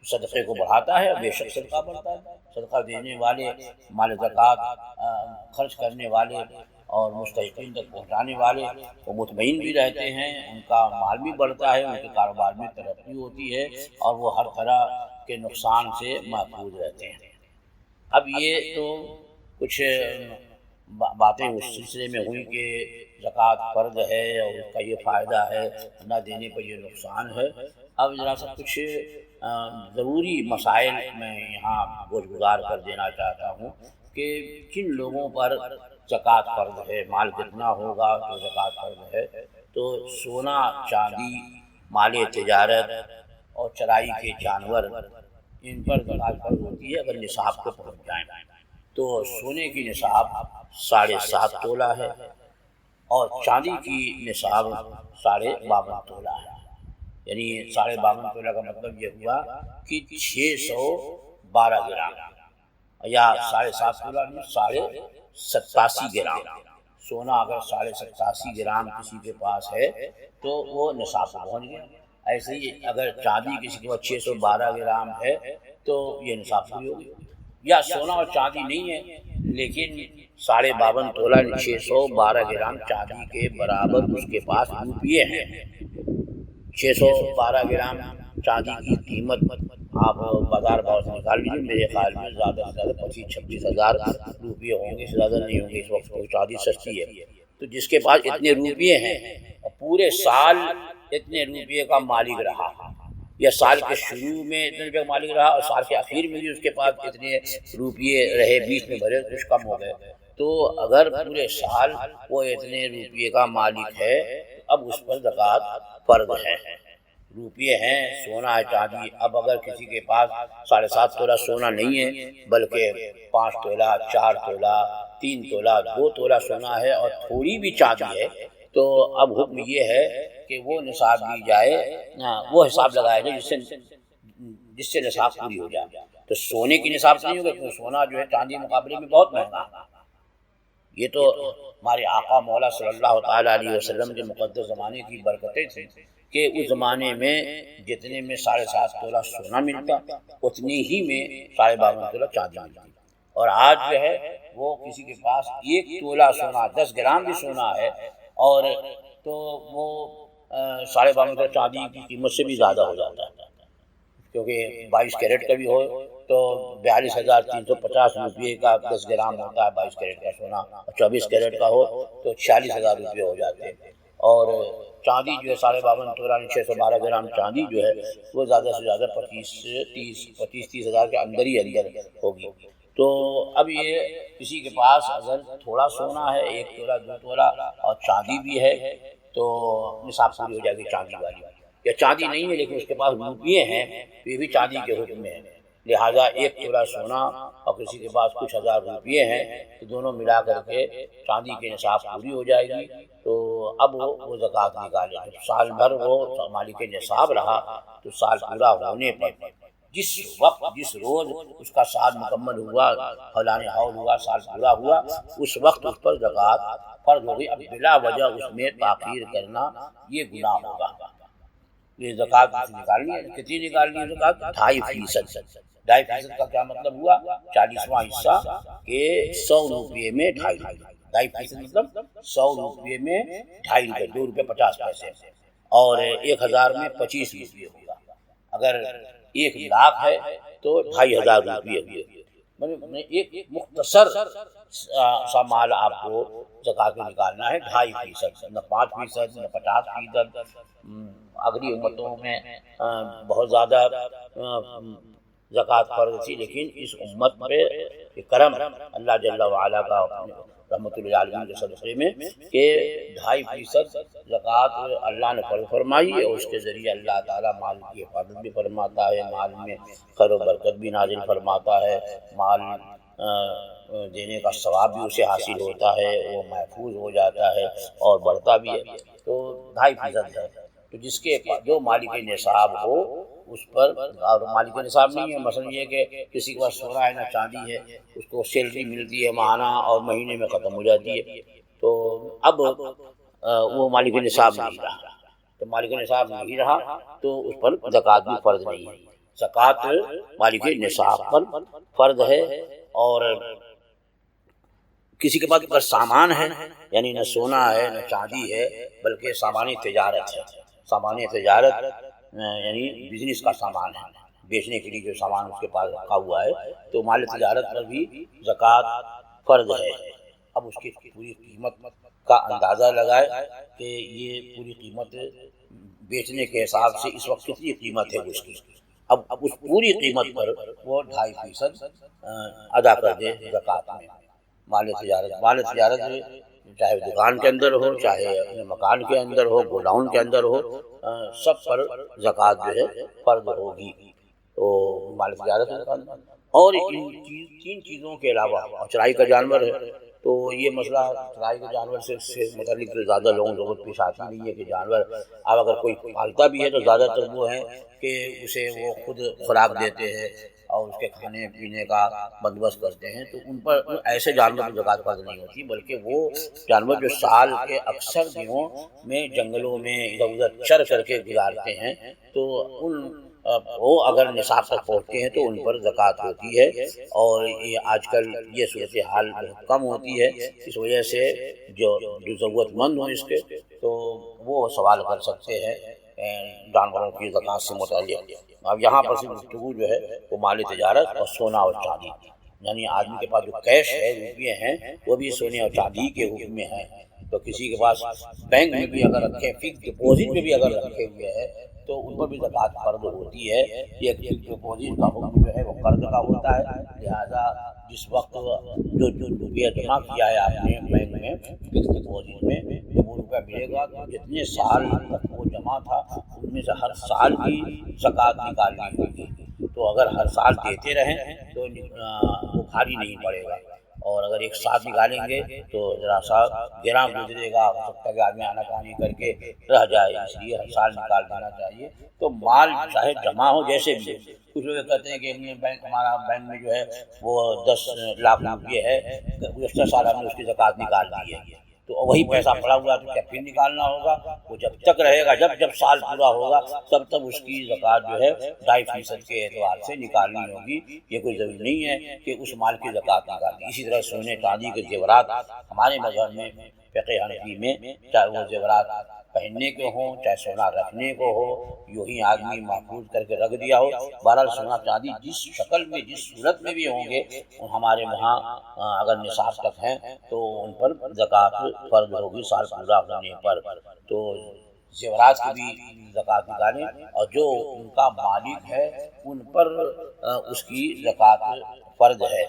صدقے کو بڑھاتا ہے، بے شک صدقہ بڑھتا ہے۔ صدقہ دینے والے، مال زکوٰۃ خرچ کرنے والے اور مستحقین تک پہنچانے والے وہ مطمئن بھی رہتے ہیں، ان کا مال بھی بڑھتا ہے، ان کے کاروبار میں ترقی ہوتی ہے اور وہ ہر طرح کے نقصان سے محفوظ رہتے ہیں۔ اب یہ تو کچھ باتیں اس سلسلے میں ہوئی کہ زکوٰۃ فرض ہے اور اس کا یہ فائدہ ہے، نہ دینے پر یہ نقصان ہے۔ اب ذرا سا کچھ ضروری مسائل میں یہاں گزار کر دینا چاہتا ہوں کہ کن لوگوں پر زکوٰۃ فرض ہے، مال کتنا ہوگا تو زکوٰۃ فرض ہے۔ تو سونا، چاندی، مال تجارت اور چرائی کے جانور، ان پر زکوٰۃ فرض ہوتی ہے اگر نصاب کو پہنچ جائیں۔ تو سونے کی نصاب 7.5 تولہ ہے اور چاندی کی نصاب 52.5 تولہ ہے، یعنی 52.5 تولہ کا مطلب یہ ہوا کہ 612 گرام، یا 7.5 تولہ نہیں 87 گرام سونا اگر 87 گرام کسی کے پاس ہے تو وہ نصاب سے پہنچ گیا۔ ایسے ہی اگر چاندی کسی کے پاس 612 گرام ہے تو یہ نصاب پوری ہوگی، یا سونا اور چاندی نہیں ہے لیکن 52.5 تولہ 612 گرام چاندی کے برابر اس کے پاس روپیے ہیں۔ 612 گرام چاندی کی قیمت آپ بازار بھاؤ سے نکال لیجیے، میرے خیال میں زیادہ سے زیادہ 25-26 ہزار روپیے ہوں گے، اس سے زیادہ نہیں ہوں گے، اس وقت چاندی سستی ہے۔ تو جس کے پاس اتنے روپیے ہیں اور پورے سال اتنے روپیے کا مالک رہا، یا سال کے شروع میں اتنے روپے کا مالک رہا اور سال کے آخر میں بھی اس کے پاس اتنے روپیے رہے، بیچ میں بھرے کچھ کم ہو گئے، تو اگر پورے سال وہ اتنے روپیے کا مالک ہے اب اس پر زکوٰۃ فرض ہے۔ روپیے ہیں، سونا ہے، چاندی، اب اگر کسی کے پاس 7.5 تولہ سونا نہیں ہے بلکہ 5 تولہ، 4 تولہ، 3 تولہ، 2 تولہ سونا ہے اور تھوڑی بھی چاندی ہے، تو اب حکم یہ ہے کہ وہ نصاب دی جائے، وہ حساب لگایا جائے جس سے نصاب پوری ہو جائے۔ تو سونے کی نصاب نہیں ہوگا کیونکہ سونا جو ہے چاندی مقابلے میں بہت مہنگا ہے۔ یہ تو ہمارے آقا مولا صلی اللہ تعالیٰ علیہ وسلم کے مقدس زمانے کی برکتیں تھیں کہ اس زمانے میں جتنے میں 7.5 تولہ سونا ملتا اتنی ہی میں 52.5 تولہ چاندی ملتی، اور آج جو ہے وہ کسی کے پاس 1 تولہ سونا 10 گرام بھی سونا ہے اور تو وہ 52.5 تولہ چاندی کی قیمت سے بھی زیادہ ہو جاتا ہے، کیونکہ 22 کیرٹ کا بھی ہو تو 42,350 روپیے کا 10 گرام ہوتا ہے 22 کیرٹ کا سونا، اور 24 کیرٹ کا ہو تو 46,000 روپے ہو جاتے ہیں۔ اور چاندی جو ہے 52.5 تولہ 612 گرام چاندی جو ہے وہ زیادہ سے زیادہ 25-30 ہزار کے اندر ہی اندر ہوگی۔ تو اب یہ کسی کے پاس اگر تھوڑا سونا ہے 1 تولہ 2 تولہ اور چاندی بھی ہے تو نصاب پوری ہو جائے گی چاندی والی، یا چاندی نہیں ہے لیکن اس کے پاس روپیے ہیں تو یہ بھی چاندی کے حکم میں ہے، لہٰذا 1 تولہ سونا اور کسی کے پاس کچھ ہزار روپیے ہیں تو دونوں ملا کر کے چاندی کے نصاب پوری ہو جائے گی۔ تو اب وہ زکوٰۃ نکالے، سال بھر وہ مالک نصاب رہا تو سال پورا ہونے پر جس وقت جس روز اس کا سال مکمل ہوا، فلاں حول ہوا، سال پورا ہوا، اس وقت اس پر زکوٰۃ فرض ہوگی۔ اب بلا وجہ اس میں تاخیر کرنا یہ گناہ ہوگا۔ یہ زکوٰۃ نکالنی ہے. کتنی نکالنی ہے زکوٰۃ؟ 2.5%. 2.5% کا کیا مطلب ہوا؟ 40واں حصہ کہ 100 روپئے میں 2.5% مطلب 100 روپئے میں 2.5 روپئے، 2 روپئے 50 پیسے، اور 1000 میں 25 روپئے ہوگا. اگر 1 لاکھ ہے تو 2500 روپئے ہوئے. ایک مختصر سا مال آپ کو زکوٰۃ میں نکالنا ہے. 2.5%، نہ 5%، نہ 50%. اگلی امتوں میں بہت زیادہ زکوٰۃ فرض تھی، لیکن اس امت پہ کرم اللہ جل وعلا کا رحمۃ للعالمین کے صدقے میں کہ 2.5% زکوٰۃ اللہ نے فرض فرمائی، اور اس کے ذریعے اللہ تعالیٰ مال کی حفاظت بھی فرماتا ہے، مال میں خیر و برکت بھی نازل فرماتا ہے، مال دینے کا ثواب بھی اسے حاصل ہوتا ہے، وہ محفوظ ہو جاتا ہے اور بڑھتا بھی ہے. تو 2.5% ہے. تو جس کے جو مالک نصاب ہو اس پر، اور مالک نصاب نہیں ہے مثلا یہ کہ کسی کے پاس سونا ہے نہ چاندی ہے، اس کو سیلری ملتی ہے ماہانہ اور مہینے میں ختم ہو جاتی ہے، تو اب وہ مالک نصاب نہیں رہا. تو مالک نصاب نہیں رہا تو اس پر زکوٰۃ بھی فرض نہیں ہے. زکوٰۃ مالک نصاب پر فرض ہے. اور کسی کے پاس اگر سامان ہے، یعنی نہ سونا ہے نہ چاندی ہے بلکہ سامان تجارت ہے، سامان تجارت یعنی بزنس کا سامان ہے، بیچنے کے لیے جو سامان اس کے پاس رکھا ہوا ہے، تو مال تجارت پر بھی زکوٰۃ فرض ہے. اب اس کی پوری قیمت کا اندازہ لگائے کہ یہ پوری قیمت بیچنے کے حساب سے اس وقت کتنی قیمت ہے اس کی. اب اس پوری قیمت پر وہ 2.5% ادا کر دے زکوٰۃ میں. مال تجارت چاہے دکان کے اندر ہو، چاہے اپنے مکان کے اندر ہو، گوڈاؤن کے اندر ہو، سب پر زکوٰۃ جو ہے فرض ہوگی. تو مال تجارت اور ان 3 چیزوں کے علاوہ چرائی کا جانور ہے، تو یہ مسئلہ چرائی کے جانور سے متعلق زیادہ لوگوں کو ضرورت پیش آتی نہیں ہے کہ جانور اب اگر کوئی پالتا بھی ہے تو زیادہ تر وہ ہیں کہ اسے وہ خود خوراک دیتے ہیں اور اس کے کھانے پینے کا بندوبست کرتے ہیں، تو ان پر ایسے جانور کی زکوٰۃ فرض نہیں ہوتی، بلکہ وہ جانور جو سال کے اکثر دنوں میں جنگلوں میں ادھر ادھر چر کر کے گزارتے ہیں، تو ان وہ اگر نصاب تک پہنچتے ہیں تو ان پر زکوٰۃ ہوتی ہے. اور یہ آج کل یہ صورتحال بہت کم ہوتی ہے، اس وجہ سے جو ضرورت مند ہوں اس کے تو وہ سوال کر سکتے ہیں جانوروں کی زکوٰۃ سے متعلق. اب یہاں پر صرف گفتگو جو ہے وہ مال تجارت اور سونا اور چاندی، یعنی آدمی کے پاس جو کیش ہے، روپیے ہیں، وہ بھی سونے اور چاندی کے حکم میں ہیں. تو کسی کے پاس بینک میں بھی اگر رکھے، فکس ڈپوزٹ میں بھی اگر رکھے ہوئے ہیں تو ان پر بھی زکوٰۃ فرض ہوتی ہے. یہ فکس ڈپوزٹ کا حکم جو ہے وہ قرض کا ہوتا ہے، لہٰذا جس وقت جو روپیہ جمع کیا ہے آپ نے بینک میں فکس ڈپوزٹ میں، جب وہ روپیہ ملے گا تو جتنے سال تک وہ جمع تھا ان میں سے ہر سال کی زکوٰۃ نکالنی ہوگی. تو اگر ہر سال دیتے رہیں تو وہ بھاری نہیں پڑے گا، اور اگر ایک ساتھ نکالیں گے تو ذرا سا گراں گزرے گا، ہو سکتا ہے کہ آدمی آنا کہانی کر کے رہ جائے، اس لیے ہر سال نکال دینا چاہیے. تو مال چاہے جمع ہو جیسے بھی ہو. کچھ لوگ کہتے ہیں کہ ہمارا بینک میں جو ہے وہ 10 لاکھ روپیے ہے، گزشتہ سال ہم نے اس کی زکوٰۃ نکال دی ہے، تو وہی پیسہ پڑا ہوا تو کیا پھر نکالنا ہوگا؟ وہ جب تک رہے گا، جب سال پورا ہوگا تب تک اس کی زکوٰۃ جو ہے 2.5% کے اعتبار سے نکالنی ہوگی. یہ کوئی ضروری نہیں ہے کہ اس مال کی زکوٰۃ نکالنی. اسی طرح سونے چاندی کے زیورات ہمارے مذہب میں، فقہ حنفی میں، چاہے وہ زیورات پہننے کے ہوں چاہے سونا رکھنے کو ہو، یوں ہی آدمی محفوظ کر کے رکھ دیا ہو، بہرحال سونا چاندی جس شکل میں جس صورت میں بھی ہوں گے ہمارے وہاں اگر نصاب تک ہیں تو ان پر زکوٰۃ فرض ہوگی سال پورا ہونے پر. تو زیورات کی بھی زکوٰۃ نکالیں، اور جو ان کا مالک ہے ان پر اس کی زکوٰۃ فرض ہے.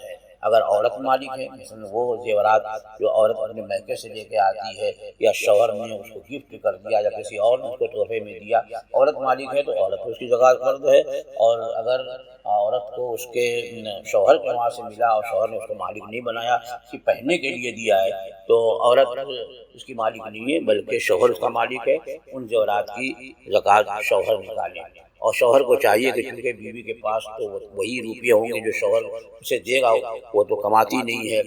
اگر عورت مالک ہے، مثلا وہ زیورات جو عورت اپنے میکے سے لے کے آتی ہے یا شوہر نے اس کو گفٹ کر دیا یا کسی اور نے اس کو تحفے میں دیا، عورت مالک ہے تو عورت کو اس کی زکوٰۃ فرض ہے. اور اگر عورت کو اس کے شوہر کے وہاں سے ملا اور شوہر نے اس کو مالک نہیں بنایا، اس کی پہننے کے لیے دیا ہے، تو عورت اس کی مالک نہیں ہے بلکہ شوہر اس کا مالک ہے. ان زیورات کی زکوٰۃ شوہر نکالیں. اور شوہر کو چاہیے کہ چونکہ بیوی کے پاس تو وہی روپیے ہوں گے جو شوہر اسے دے گا، وہ تو کماتی نہیں ہے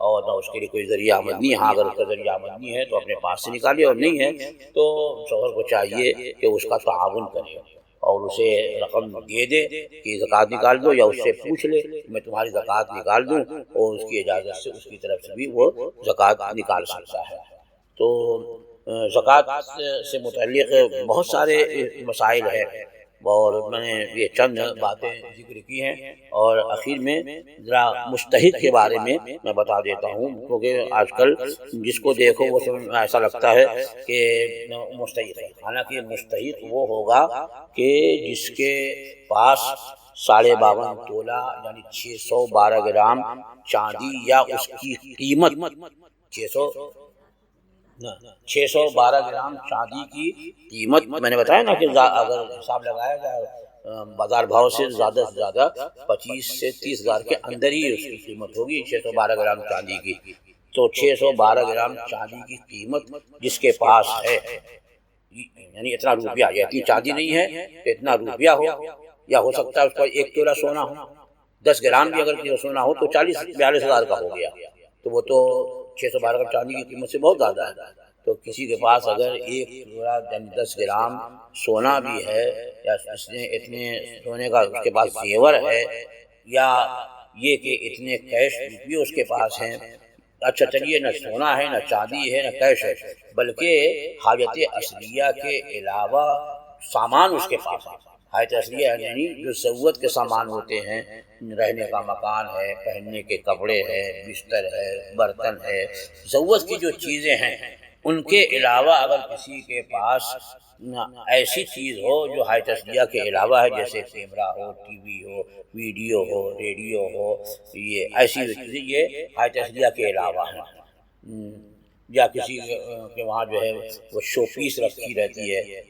اور نہ اس کے لیے کوئی ذریعہ آمدنی ہے۔ ہاں اگر اس کا ذریعہ آمدنی ہے تو اپنے پاس سے نکالے، اور نہیں ہے تو شوہر کو چاہیے کہ اس کا تعاون کرے اور اسے رقم دے دے کہ زکوٰۃ نکال دو، یا اس سے پوچھ لے میں تمہاری زکوٰۃ نکال دوں، اور اس کی اجازت سے اس کی طرف سے بھی وہ زکوٰۃ نکال سکتا ہے۔ تو زکوٰۃ سے متعلق بہت سارے مسائل ہیں، اور میں نے یہ چند باتیں ذکر کی ہیں، اور آخر میں ذرا مستحق کے بارے میں بتا دیتا ہوں، کیونکہ آج کل جس کو دیکھو وہ ایسا لگتا ہے کہ مستحق ہے، حالانکہ مستحق وہ ہوگا کہ جس کے پاس 52.5 تولہ یعنی 612 گرام چاندی یا اس کی قیمت 612 گرام چاندی کی قیمت، میں نے بتایا نا کہ اگر حساب لگایا جائے بازار بھاؤ سے زیادہ 25 سے 30 ہزار کے اندر ہی اس کی قیمت ہوگی 612 گرام چاندی کی۔ تو 612 گرام چاندی کی قیمت جس کے پاس ہے، یعنی اتنا روپیہ، یا اتنی چاندی نہیں ہے تو اتنا روپیہ ہو، یا ہو سکتا ہے اس کا 1 تولہ سونا ہو، 10 گرام بھی اگر سونا ہو تو 40-42 ہزار کا ہو گیا، تو وہ تو 612 گرام چاندی کی قیمت سے بہت زیادہ ہے۔ تو کسی کے پاس اگر 1 تولہ یعنی 10 گرام سونا بھی ہے، یا اس نے اتنے سونے کا اس کے پاس زیور ہے، یا یہ کہ اتنے کیش روپیے اس کے پاس ہیں، اچھا چلیے نہ سونا ہے نہ چاندی ہے نہ کیش ہے، بلکہ حاجت اصلیہ کے علاوہ سامان اس کے پاس ہے۔ حاجت اصلیہ یعنی جو ضرورت کے سامان ہوتے ہیں، رہنے کا مکان ہے، پہننے کے کپڑے ہے، بستر ہے، برتن ہے، ضرورت کی جو چیزیں ہیں، ان کے علاوہ اگر کسی کے پاس ایسی چیز ہو جو حاجت اصلیہ کے علاوہ ہے، جیسے کیمرہ ہو، ٹی وی ہو، ویڈیو ہو، ریڈیو ہو، یہ ایسی چیزیں یہ حاجت اصلیہ کے علاوہ ہیں، یا کسی کے وہاں جو ہے وہ شو پیس رکھی رہتی ہے،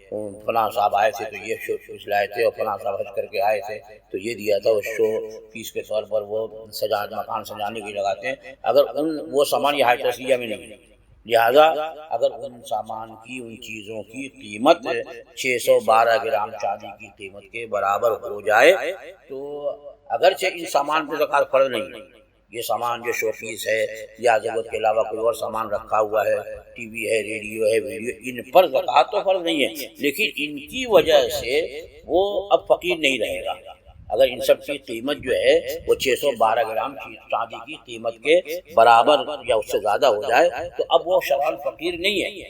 فلاں صاحب آئے تھے تو یہ شو پیس لائے تھے، اور فلاں صاحب حج کر کے آئے تھے تو یہ دیا تھا، وہ شو پیس کے طور پر وہ مکان سجانے کے لگاتے ہیں، اگر وہ سامان یہ حاجت اصلیہ میں نہیں ہے، لہذا اگر ان سامان کی، ان چیزوں کی قیمت 612 گرام چاندی کی قیمت کے برابر ہو جائے تو اگرچہ ان سامان پہ زکوٰۃ فرض نہیں ہے، یہ سامان جو شو پیس ہے یا ضرورت کے علاوہ کوئی اور سامان رکھا ہوا ہے، ٹی وی ہے، ریڈیو ہے، ویڈیو، ان پر زکوٰۃ تو فرض نہیں ہے، لیکن ان کی وجہ سے وہ اب فقیر نہیں رہے گا۔ اگر ان سب کی قیمت جو ہے وہ 612 گرام چاندی کی قیمت کے برابر یا اس سے زیادہ ہو جائے تو اب وہ شرعاً فقیر نہیں ہے،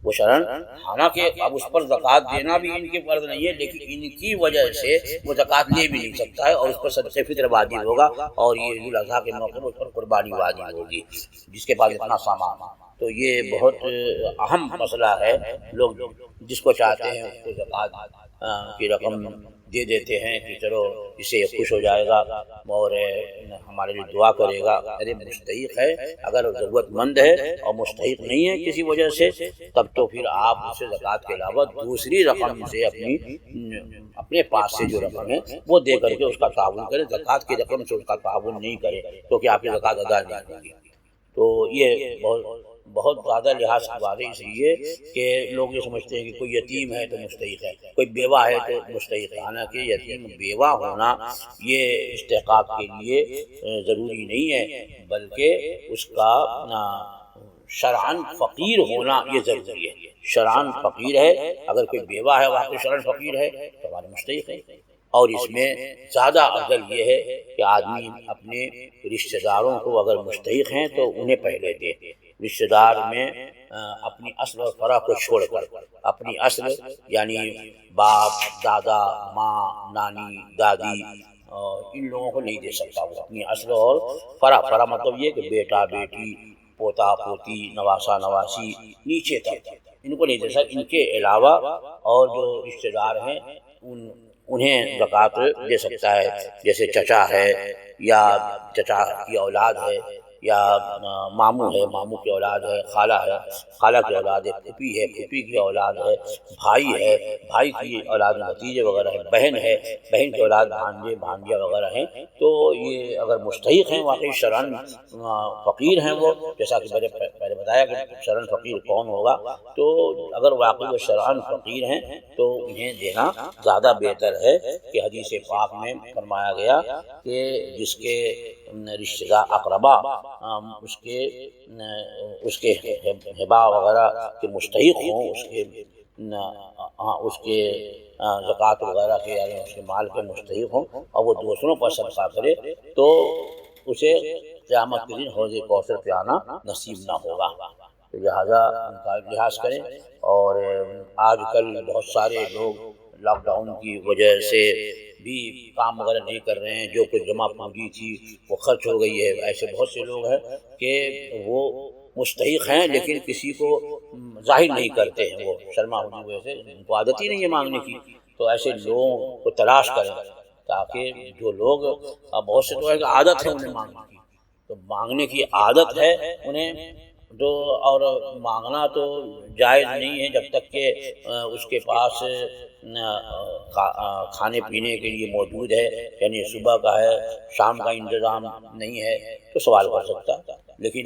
وہ شرعاً، حالانکہ اب اس پر زکوٰۃ دینا بھی ان کے فرض نہیں ہے، لیکن ان کی وجہ سے وہ زکوٰۃ لے بھی نہیں سکتا ہے، اور اس پر صدقہ فطر واجب ہوگا، اور یہ عید الاضحیٰ کے موقع پر اس پر قربانی واجب ہوگی جس کے پاس اتنا سامان ہے۔ تو یہ بہت اہم مسئلہ ہے، لوگ جس کو چاہتے ہیں اس کو زکوٰۃ کی رقم دے دیتے ہیں کہ چلو اس سے خوش ہو جائے گا اور ہمارے لیے دعا کرے گا۔ ارے مستحق ہے، اگر ضرورت مند ہے اور مستحق نہیں ہے کسی وجہ سے، تب تو پھر آپ اسے زکوٰۃ کے علاوہ دوسری رقم سے اپنے پاس سے جو رقم ہے وہ دے کر کے اس کا تعاون کرے، زکوٰۃ کی رقم سے اس کا تعاون نہیں کرے کیونکہ آپ کی زکوٰۃ ادا نہیں ہوگی۔ تو یہ بہت زیادہ لحاظ کی بات ہے، اس لیے کہ لوگ یہ سمجھتے ہیں کہ کوئی یتیم ہے تو مستحق ہے، کوئی بیوہ ہے تو مستحق ہے، حالانکہ یتیم بیوہ ہونا یہ استحقاق کے لیے ضروری نہیں ہے، بلکہ اس کا شرعاً فقیر ہونا یہ ضروری ہے۔ شرعاً فقیر ہے، اگر کوئی بیوہ ہے واقعی شرعاً فقیر ہے تو ہمارے مستحق ہے، اور اس میں زیادہ افضل یہ ہے کہ آدمی اپنے رشتہ داروں کو اگر مستحق ہیں تو انہیں پہلے دے، رشتہ دار میں اپنی اصل اور فرع کو چھوڑ کر، اپنی اصل یعنی باپ، دادا، ماں، نانی، دادی، ان لوگوں کو نہیں دے سکتا، وہ اپنی اصل اور فرع مطلب یہ کہ بیٹا، بیٹی، پوتا، پوتی، نواسا، نواسی، نیچے تک ان کو نہیں دے سکتا۔ ان کے علاوہ اور جو رشتہ دار ہیں انہیں زکوٰۃ دے سکتا ہے، جیسے چچا ہے یا چچا کی اولاد ہے یا ماموں ہے، ماموں کی اولاد ہے، خالہ ہے، خالہ کی اولاد ہے، پھوپھی ہے، پھوپھی کی اولاد ہے، بھائی ہے، بھائی کی اولاد میں بھتیجے وغیرہ ہیں، بہن ہے، بہن کی اولاد بھانجے بھانجیاں وغیرہ ہیں، تو یہ اگر مستحق ہیں واقعی شرعاً فقیر ہیں وہ، جیسا کہ میں نے پہلے بتایا کہ شرعاً فقیر کون ہوگا، تو اگر واقعی وہ شرعاً فقیر ہیں تو انہیں دینا زیادہ بہتر ہے کہ حدیث پاک میں فرمایا گیا کہ جس کے رشتہ دار اقربا اس کے ہبا وغیرہ کے مستحق ہوں، اس کے زکوٰۃ وغیرہ کے یعنی اس کے مال کے مستحق ہوں اور وہ دوسروں پر صدقہ کرے تو اسے قیامت کے دن حوض کوثر پہ آنا نصیب نہ ہوگا۔ لہٰذا ان کا لحاظ کریں۔ اور آج کل بہت سارے لوگ لاک ڈاؤن کی وجہ سے بھی کام وغیرہ نہیں کر رہے ہیں، جو کچھ جمع پونجی تھی وہ خرچ ہو گئی ہے۔ ایسے بہت سے لوگ ہیں کہ وہ مستحق ہیں لیکن کسی کو ظاہر نہیں کرتے ہیں، وہ شرما ہونے کی وجہ سے ان کو عادت ہی نہیں ہے مانگنے کی، تو ایسے لوگوں کو تلاش کریں تاکہ جو لوگ بہت سے تو ہے کہ عادت ہے انہیں مانگنے کی، تو مانگنے کی عادت ہے انہیں تو، اور مانگنا تو جائز نہیں ہے جب تک کہ اس کے پاس کھانے پینے کے لیے موجود ہے، یعنی صبح کا ہے شام کا انتظام نہیں ہے تو سوال کر سکتا، لیکن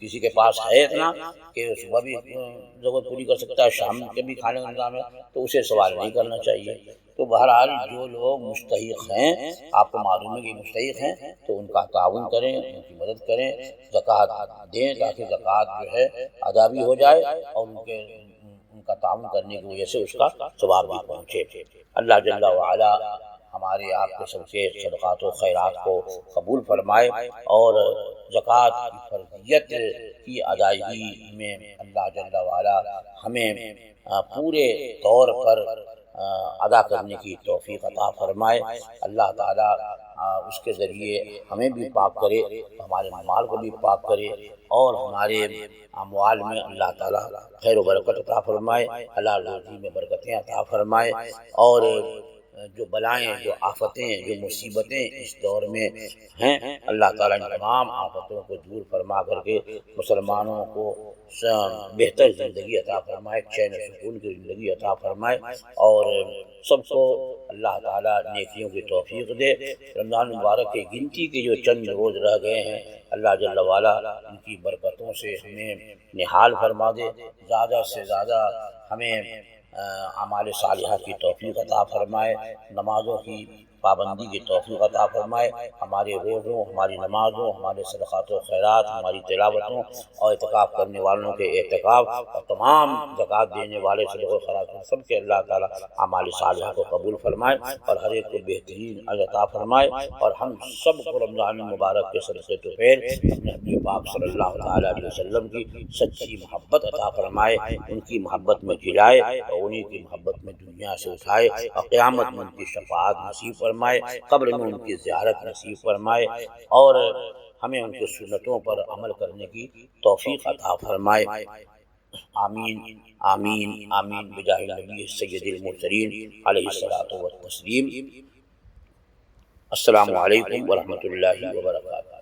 کسی کے پاس ہے اتنا کہ صبح بھی ضرورت پوری کر سکتا ہے، شام کے بھی کھانے کا انتظام ہے تو اسے سوال نہیں کرنا چاہیے۔ تو بہرحال جو لوگ مستحق ہیں، آپ کو معلوم ہے کہ مستحق ہیں، تو ان کا تعاون کریں، ان کی مدد کریں، زکوٰۃ دیں تاکہ زکوٰۃ جو ہے ادا بھی ہو جائے اور ان کا تعاون کرنے کی وجہ سے اس کا ثواب بھی پہنچے۔ اللہ جل وعلا ہمارے آپ کے سب کے صدقات و خیرات کو قبول فرمائے اور زکوٰۃ کی فرضیت کی ادائیگی میں اللہ جل وعلا ہمیں پورے طور پر ادا کرنے کی توفیق عطا فرمائے۔ اللہ تعالیٰ اس کے ذریعے ہمیں بھی پاک کرے، ہمارے مال کو بھی پاک کرے اور ہمارے اموال میں اللہ تعالیٰ خیر و برکت عطا فرمائے، حلال روزی میں برکتیں عطا فرمائے، اور جو بلائیں، جو آفتیں، جو مصیبتیں اس دور میں ہیں، اللہ تعالیٰ ان تمام آفتوں کو دور فرما کر کے مسلمانوں کو بہتر زندگی عطا فرمائے، چین و سکون کی زندگی عطا فرمائے، اور سب کو اللہ تعالیٰ نیکیوں کی توفیق دے۔ رمضان مبارک کی گنتی کے جو چند روز رہ گئے ہیں، اللہ جل وعلا ان کی برکتوں سے ہمیں نہال فرما دے، زیادہ سے زیادہ ہمیں اعمال صالحہ کی توفیق عطا فرمائے، نمازوں کی پابندی کی توفیق عطا فرمائے، ہمارے روزوں، ہماری نمازوں، ہمارے صدقات و خیرات، ہماری تلاوتوں اور اعتکاف کرنے والوں کے اعتکاف اور تمام زکوٰۃ دینے والے صدقہ و خیرات سب کے اللہ تعالیٰ اعمال صالحہ کو قبول فرمائے اور ہر ایک کو بہترین اجر عطا فرمائے، اور ہم سب کو رمضان مبارک کے صدقے طفیل اپنے حبیب پاک صلی اللہ تعالیٰ علیہ وسلم کی سچی محبت عطا فرمائے، ان کی محبت میں جلائے اور انہی کی محبت میں دنیا سے اٹھائے، اور قیامت میں ان کی شفاعت نصیب فرمائے، قبر میں ان کی زیارت نصیب فرمائے، اور ہمیں ان کی سنتوں پر عمل کرنے کی توفیق عطا فرمائے۔ آمین آمین آمین بجاہ نبی سید المرسلین علیہ الصلاۃ والتسلیم۔ السلام علیکم ورحمۃ اللہ وبرکاتہ۔